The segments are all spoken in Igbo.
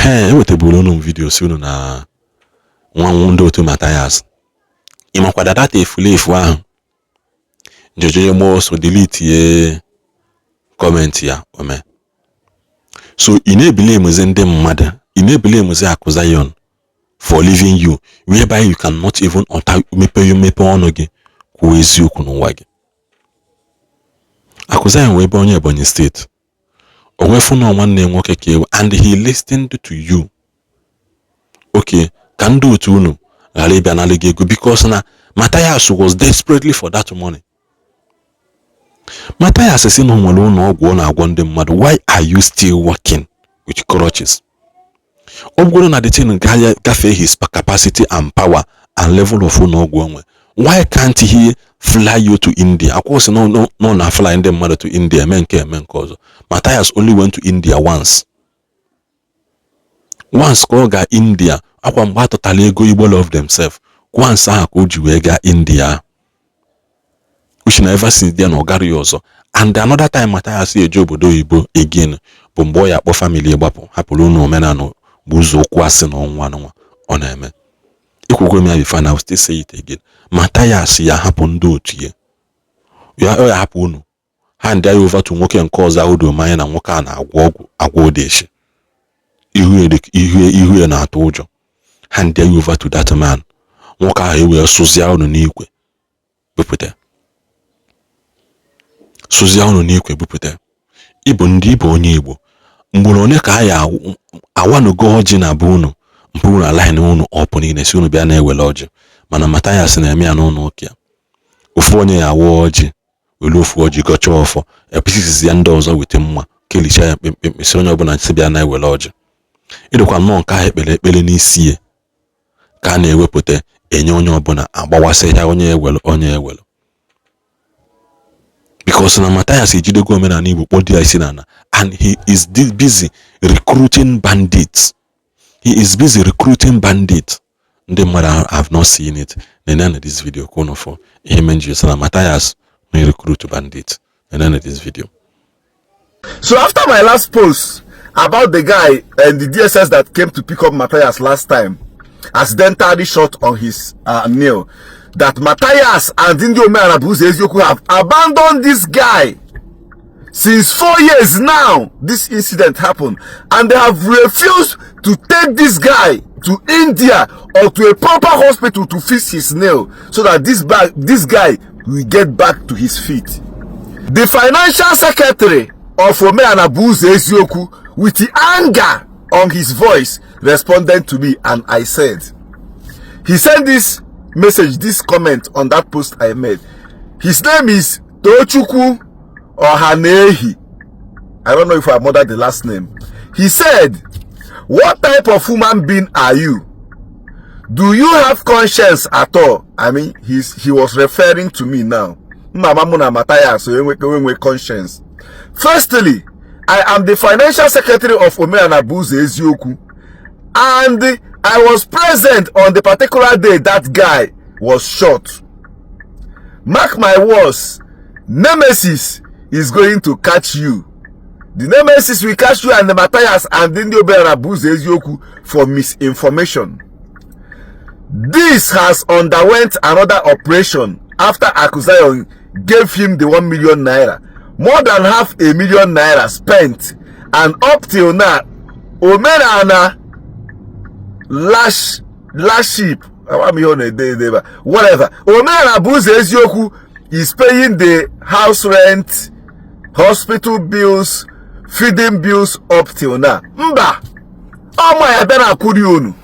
ewetebulu unu video si unu na nwa ndị otu Mathias ịmakwada data efulefu ahụ jeje mo so delete ye comment ya ome. So enable ndị mmadụ, enable Akuzayon for leaving you whereby you cannot even mepe ọnụ gị kwuo eziokwu n'ụwa gị. Akuzayon wee bụ onye Ebonyi State. O nwefu na nwanne nwoke ka ewe and he listened to you. Okay, ka ndị otu unu ghara ịbịa n'ala gị ego because na Mathias was desperately for that money. Mathias si na nwere ụlọ ọgwụ ọ na-agwọ ndị mmadụ. Why are you still working with crutches? Ọ bụrụ na the thing gafee his capacity and power and level of ụlọ ọgwụ onwe, why can't he fly you to India? Of course, no na fly ndị mmadụ to India eme nke ọzọ. Mathias only went to India once ka ọ ga India akwa mgbe atọtala ego Igbo love themselves. Once ahụ ka o ji wee gaa India, which never since then ọ gara ya ọzọ. And another time Mathias eje obodo oyibo again bụ mgbe ọ ya akpọ family gbapụ hapụrụ ụlọ omenala bụ ụzọ okwu asị na ọnwa ọ na-eme. Ikwugo m ya before and I will still say it again. Mathias ya hapụ ndị otu ya hapụ unu hand ya over to nwoke nke ọzọ ahụ dị mmanya na nwoke a na-agwọ ọgwụ odeshi ihu ya na-atụ ụjọ. Hand ya over to that man. Nwoke ahụ ewee sụzia unu n'ikwe bupụta. Ịbụ ndị Igbo onye Igbo mgboro one ka ya awanugo ọjị na bụ unu mpụ na line unu ọpụ niile si unu bịa na-ewele ọjị, mana Mathias na-eme ya n'ụlọ ụka. Ofu onye ya awụ ọjị welu ofu ọjị gọcha ọfọ episizi ya ndị ọzọ wete mma kelicha ya mkpemkpe si onye ọbụla si bịa na-ewele ọjị. Ịdịkwa nnọọ nke ahụ ekpere n'isi ya ka a na-ewepụta enye onye ọbụla agbawasị ya onye ewelu. Because na Mathias ejidego omenala Igbo kpọdụ ya isi n'ala and he is busy recruiting bandits. Ndị mmadụ have not seen it. Nene this video kono for ihe menji sana Mathias may recruit bandits. Nene this video. So after my last post about the guy and the DSS that came to pick up Mathias last time, accidentally shot on his nail, that Mathias and Indio Marabuze Ezioku have abandoned this guy since 4 years now. This incident happened and they have refused to take this guy to India or to a proper hospital to fix his nail so that this guy will get back to his feet. The financial secretary of Omeanabuze Ezioku, with the anger on his voice, responded to me, and I said, he sent this message, this comment on that post I made. His name is Tochukwu Ohanehi. I don't know if I murdered the last name. He said, what type of human being are you? Do you have conscience at all? I mean, he was referring to me now. Mama Muna Mathias, so we conscience. Firstly, I am the financial secretary of Omeanabuze Ezioku, and I was present on the particular day that guy was shot. Mark my words, Nemesis is going to catch you. The Nemesis will catch you and the Mathias and Indio Omeanabuze Ezioku for misinformation. This has underwent another operation after Akuzayon gave him the 1 million naira. More than $500,000 naira spent, and up till now, Omenana lash sheep, whatever. Omeanabuze Ezioku is paying the house rent, hospital bills, feeding bills up till now. Mba, oh my, I better put you on.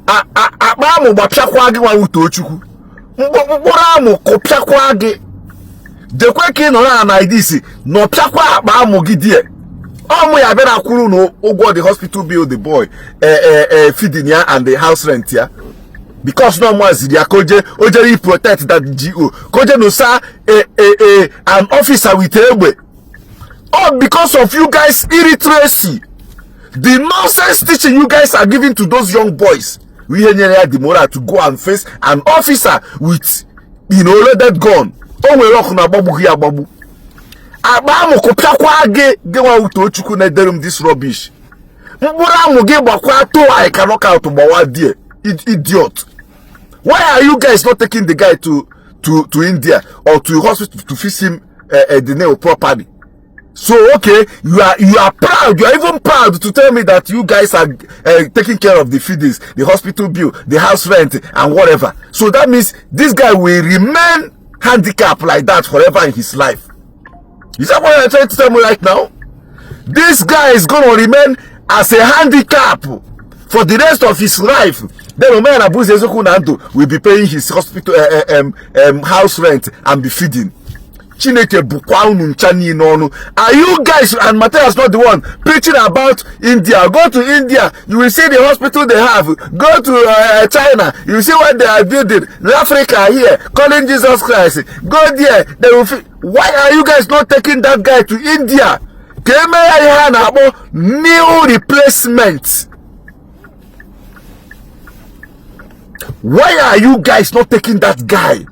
Akpamu bapyakwa gị nwa Utochukwu. Mkpụrụ amụ kụpyakwa gị. Dekwe ka ị nọ na idisi no pyakwa akpamu gị die. Ọmụ ya bịa na kwuru no ụgwọ the hospital bill, the boy feeding ya and the house rent ya. Because no more zidi ya koje protect that GO. Koje no sa an officer with egbe. All because of you guys illiteracy. The nonsense teaching you guys are giving to those young boys. We have the moral to go and face an officer with, loaded gun. Oh, we lock na babu here, babu. Abamu kopya kwa ge wa Utochukwu na derum this rubbish. I cannot out to idiot. Why are you guys not taking the guy to India or to hospital to fix him the nail properly? So okay, you are proud. You are even proud to tell me that you guys are taking care of the feedings, the hospital bill, the house rent, and whatever. So that means this guy will remain handicapped like that forever in his life. Is that what you're trying to tell me right now? This guy is going to remain as a handicap for the rest of his life. Then Omer Abuzi Ezoku will be paying his hospital house rent and be feeding. Chineke bukwaunu nchani nonu. Are you guys, and Mathias not the one preaching about India? Go to India, you will see the hospital they have. Go to China, you will see what they are building. Africa here, calling Jesus Christ. Go there, they will. Why are you guys not taking that guy to India? New replacement. Why are you guys not taking that guy?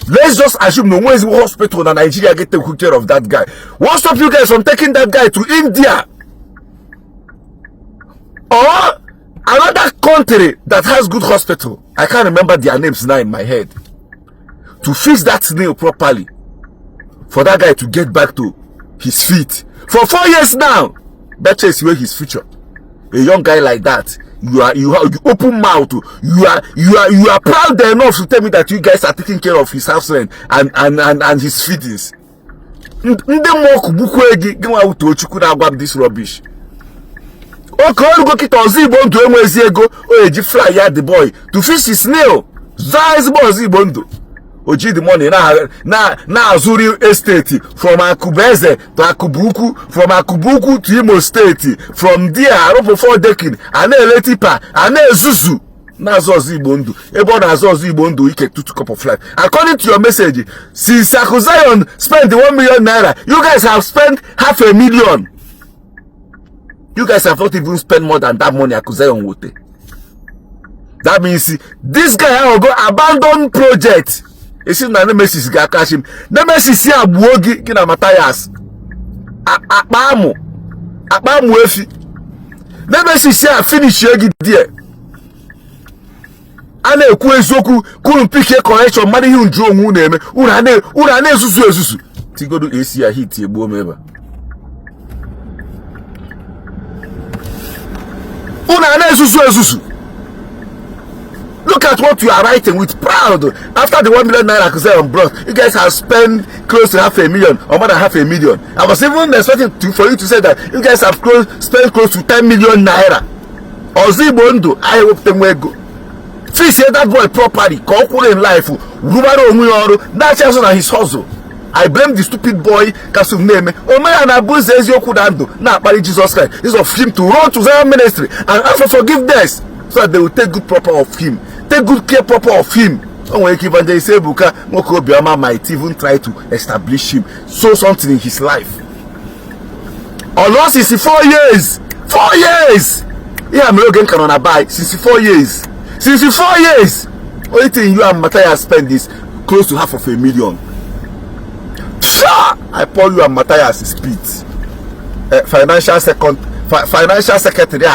Let's just assume no one is in hospital in Nigeria get taken care of that guy. What stop you guys from taking that guy to India? Or another country that has good hospital. I can't remember their names now in my head. To fix that nail properly. For that guy to get back to his feet. For 4 years now. That is where his future. A young guy like that. You open mouth. You are proud enough to tell me that you guys are taking care of his house rent and his feedings. This rubbish. Okay, go get Ozibon to Emweziego or fly the boy to fish his nail. Zazibon. Oji the money na Azuri Estate from Akubeze to Akubuku, from Akubuku to Imo State, from there over 4 decades, and Letipa, and Zuzu. Nazozi Bondu, Ebon Azozi Bondu, you get 2 cup of life. According to your message, since Akuzayon spent the 1 million naira, you guys have spent 500,000. You guys have not even spent more than that money Akuzayon would take. That means this guy will go abandon project. Esi na Nemesis ga catch him. Nemesis ya buogi kina Mathias. Akpamu efi. Nemesis ya finish egi there. Ana ekwu ezoku kunu pike correction mari hi nju onwu na eme. Ura na esusu. Tigodo AC ya hit egbo meba. Ura na esusu. Look at what you are writing with proud. After the 1 million naira Akuzayon brought, you guys have spent close to 500,000 or more than 500,000. I was even expecting for you to say that you guys have spent close to 10 million naira. Ozibondo, I hope them will go. Fish that boy properly, conquer in life. That's also his hustle. I blame the stupid boy Kasum name. Omer Abuzi Eziokwu now marry Jesus Christ. It's of him to run to Zion ministry and ask for forgiveness. So that they will take good proper of him. Take good care proper of him. When Evangelist Ebuka Moko Obioma might even try to establish him. So something in his life. Almost 64 years. 4 years. Yeah, I'm not going to buy 64 years. 64 years. Only thing you and Mathias spend is close to 500,000. Sure. I pour you and Mathias split. Financial secretary.